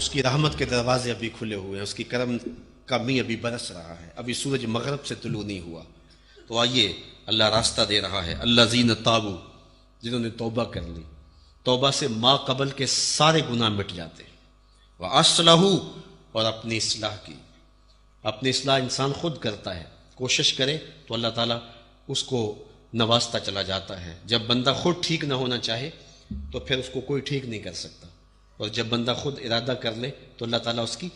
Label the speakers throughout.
Speaker 1: اس کی رحمت کے دروازے ابھی کھلے ہوئے ہیں، اس کی کرم کا می ابھی برس رہا ہے، ابھی سورج مغرب سے طلوع نہیں ہوا۔ تو آئیے، اللہ راستہ دے رہا ہے، اللہ زین تابو، جنہوں نے توبہ کر لی، توبہ سے ما قبل کے سارے گناہ مٹ جاتے ہیں، وَأَصْلَحُوا، اور اپنی اصلاح کی۔ اپنی اصلاح انسان خود کرتا ہے، کوشش کرے تو اللہ تعالیٰ اس کو نوازتا چلا جاتا ہے۔ جب بندہ خود ٹھیک نہ ہونا چاہے تو پھر اس کو کوئی ٹھیک نہیں کر سکتا، اور جب بندہ خود ارادہ کر لے تو اللہ تعالیٰ اس کی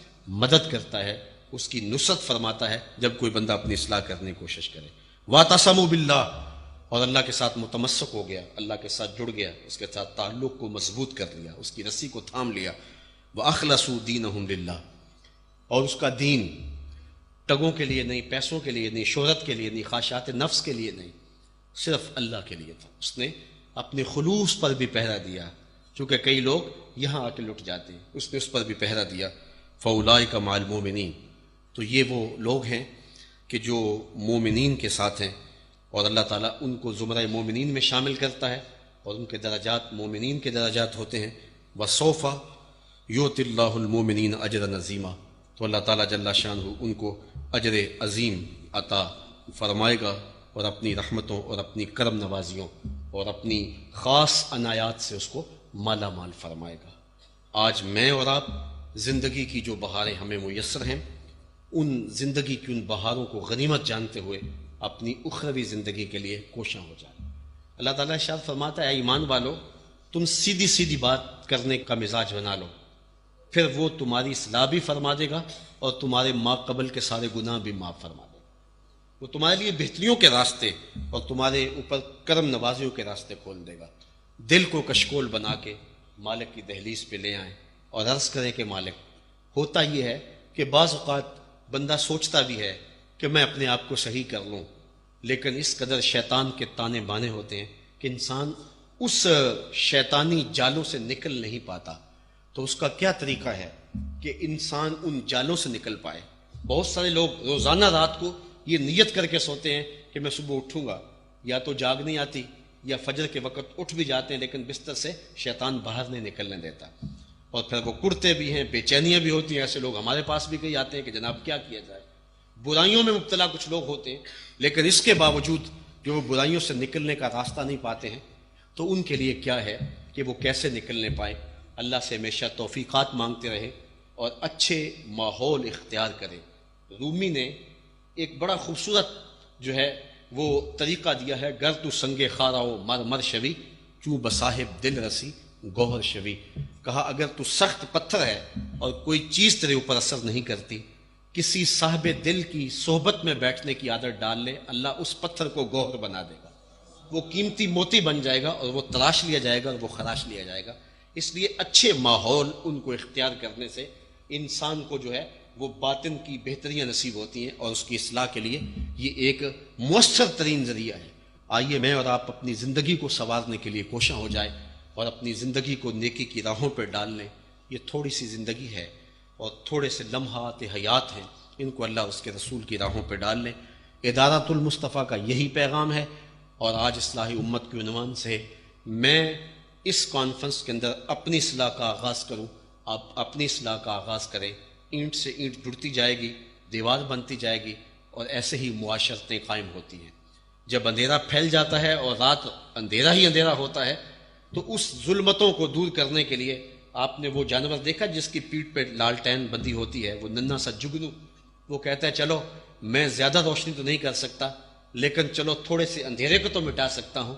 Speaker 1: مدد کرتا ہے، اس کی نصرت فرماتا ہے جب کوئی بندہ اپنی اصلاح کرنے کی کوشش کرے۔ وَاعْتَصَمُوا بِاللَّهِ، اور اللہ کے ساتھ متمسک ہو گیا، اللہ کے ساتھ جڑ گیا، اس کے ساتھ تعلق کو مضبوط کر لیا، اس کی رسی کو تھام لیا۔ وَأَخْلَصُوا دِينَهُمْ لِلَّهِ، اور اس کا دین ٹگوں کے لیے نہیں، پیسوں کے لیے نہیں، شہرت کے لیے نہیں، خواہشات نفس کے لیے نہیں، صرف اللہ کے لیے تھا۔ اس نے اپنے خلوص پر بھی پہرا دیا، چونکہ کئی لوگ یہاں آ کے لٹ جاتے ہیں، اس نے اس پر بھی پہرا دیا۔ فَأُولَٰئِکَ مَعَ الْمُؤْمِنِينَ، تو یہ وہ لوگ ہیں کہ جو مومنین کے ساتھ ہیں، اور اللہ تعالیٰ ان کو زمرہ مومنین میں شامل کرتا ہے، اور ان کے درجات مومنین کے درجات ہوتے ہیں۔ وَسَوْفَ يُؤْتِ اللَّهُ الْمُؤْمِنِينَ أَجْرًا عَظِيمًا، تو اللہ تعالیٰ جل شانہ ان کو اجر عظیم عطا فرمائے گا، اور اپنی رحمتوں اور اپنی کرم نوازیوں اور اپنی خاص عنایات سے اس کو مالا مال فرمائے گا۔ آج میں اور آپ زندگی کی جو بہاریں ہمیں میسر ہیں، ان زندگی کی ان بہاروں کو غنیمت جانتے ہوئے اپنی اخروی زندگی کے لیے کوشاں ہو جائیں۔ اللہ تعالیٰ ارشاد فرماتا ہے، اے ایمان والو، تم سیدھی سیدھی بات کرنے کا مزاج بنا لو، پھر وہ تمہاری اصلاح بھی فرما دے گا اور تمہارے ما قبل کے سارے گناہ بھی معاف فرما دے گا۔ وہ تمہارے لیے بہتریوں کے راستے اور تمہارے اوپر کرم نوازیوں کے راستے کھول دے گا۔ دل کو کشکول بنا کے مالک کی دہلیز پہ لے آئیں اور عرض کریں کہ مالک، ہوتا یہ ہے کہ بعض اوقات بندہ سوچتا بھی ہے کہ میں اپنے آپ کو صحیح کر لوں، لیکن اس قدر شیطان کے تانے بانے ہوتے ہیں کہ انسان اس شیطانی جالوں سے نکل نہیں پاتا۔ تو اس کا کیا طریقہ ہے کہ انسان ان جالوں سے نکل پائے؟ بہت سارے لوگ روزانہ رات کو یہ نیت کر کے سوتے ہیں کہ میں صبح اٹھوں گا، یا تو جاگ نہیں آتی یا فجر کے وقت اٹھ بھی جاتے ہیں، لیکن بستر سے شیطان باہر نہیں نکلنے دیتا، اور پھر وہ کڑتے بھی ہیں، بے چینیاں بھی ہوتی ہیں۔ ایسے لوگ ہمارے پاس بھی کئی آتے ہیں کہ جناب کیا کیا جائے، برائیوں میں مبتلا کچھ لوگ ہوتے ہیں، لیکن اس کے باوجود جو وہ برائیوں سے نکلنے کا راستہ نہیں پاتے ہیں، تو ان کے لیے کیا ہے کہ وہ کیسے نکلنے پائیں۔ اللہ سے ہمیشہ توفیقات مانگتے رہے اور اچھے ماحول اختیار کرے۔ رومی نے ایک بڑا خوبصورت جو ہے وہ طریقہ دیا ہے، گر تو سنگ خاراؤ مر مر شوی، چوں بصاحب دل رسی گوہر شوی۔ کہا اگر تو سخت پتھر ہے اور کوئی چیز تیرے اوپر اثر نہیں کرتی، کسی صاحب دل کی صحبت میں بیٹھنے کی عادت ڈال لے، اللہ اس پتھر کو گوہر بنا دے گا، وہ قیمتی موتی بن جائے گا، اور وہ تراش لیا جائے گا اور وہ خراش لیا جائے گا۔ اس لیے اچھے ماحول ان کو اختیار کرنے سے انسان کو جو ہے وہ باطن کی بہتریاں نصیب ہوتی ہیں، اور اس کی اصلاح کے لیے یہ ایک مؤثر ترین ذریعہ ہے۔ آئیے میں اور آپ اپنی زندگی کو سنوارنے کے لیے کوشاں ہو جائیں اور اپنی زندگی کو نیکی کی راہوں پہ ڈال لیں۔ یہ تھوڑی سی زندگی ہے اور تھوڑے سے لمحات حیات ہیں، ان کو اللہ اس کے رسول کی راہوں پہ ڈال لیں۔ ادارۃ المصطفیٰ کا یہی پیغام ہے، اور آج اصلاح امت کے عنوان سے میں اس کانفرنس کے اندر اپنی اصلاح کا آغاز کروں، آپ اپنی اصلاح کا آغاز کریں۔ اینٹ سے اینٹ جڑتی جائے گی، دیوار بنتی جائے گی، اور ایسے ہی معاشرتیں قائم ہوتی ہیں۔ جب اندھیرا پھیل جاتا ہے اور رات اندھیرا ہی اندھیرا ہوتا ہے، تو اس ظلمتوں کو دور کرنے کے لیے آپ نے وہ جانور دیکھا جس کی پیٹھ پہ لالٹین بندی ہوتی ہے، وہ ننھا سا جگنو، وہ کہتا ہے چلو میں زیادہ روشنی تو نہیں کر سکتا، لیکن چلو تھوڑے سے اندھیرے کو تو مٹا سکتا ہوں۔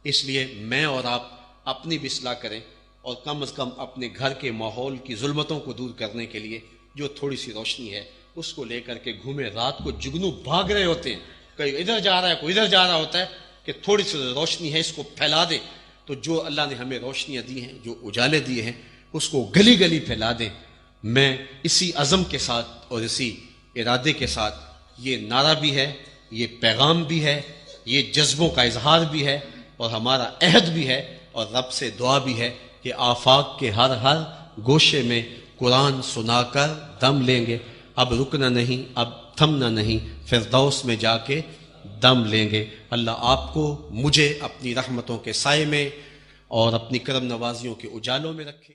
Speaker 1: اس لیے میں اور آپ اپنی بھی اصلاح کریں، اور کم از کم اپنے گھر کے ماحول کی ظلمتوں کو دور کرنے کے لیے جو تھوڑی سی روشنی ہے اس کو لے کر کے گھومے۔ رات کو جگنو بھاگ رہے ہوتے ہیں، کوئی ادھر جا رہا ہے کوئی ادھر جا رہا ہوتا ہے، کہ تھوڑی سی روشنی ہے اس کو پھیلا دیں۔ تو جو اللہ نے ہمیں روشنیاں دی ہیں، جو اجالے دیے ہیں، اس کو گلی گلی پھیلا دیں۔ میں اسی عزم کے ساتھ اور اسی ارادے کے ساتھ، یہ نعرہ بھی ہے، یہ پیغام بھی ہے، یہ جذبوں کا اظہار بھی ہے، اور ہمارا عہد بھی ہے، اور رب سے دعا بھی ہے کہ آفاق کے ہر ہر گوشے میں قرآن سنا کر دم لیں گے، اب رکنا نہیں، اب تھمنا نہیں، فردوس میں جا کے دم لیں گے۔ اللہ آپ کو مجھے اپنی رحمتوں کے سائے میں اور اپنی کرم نوازیوں کے اجالوں میں رکھے۔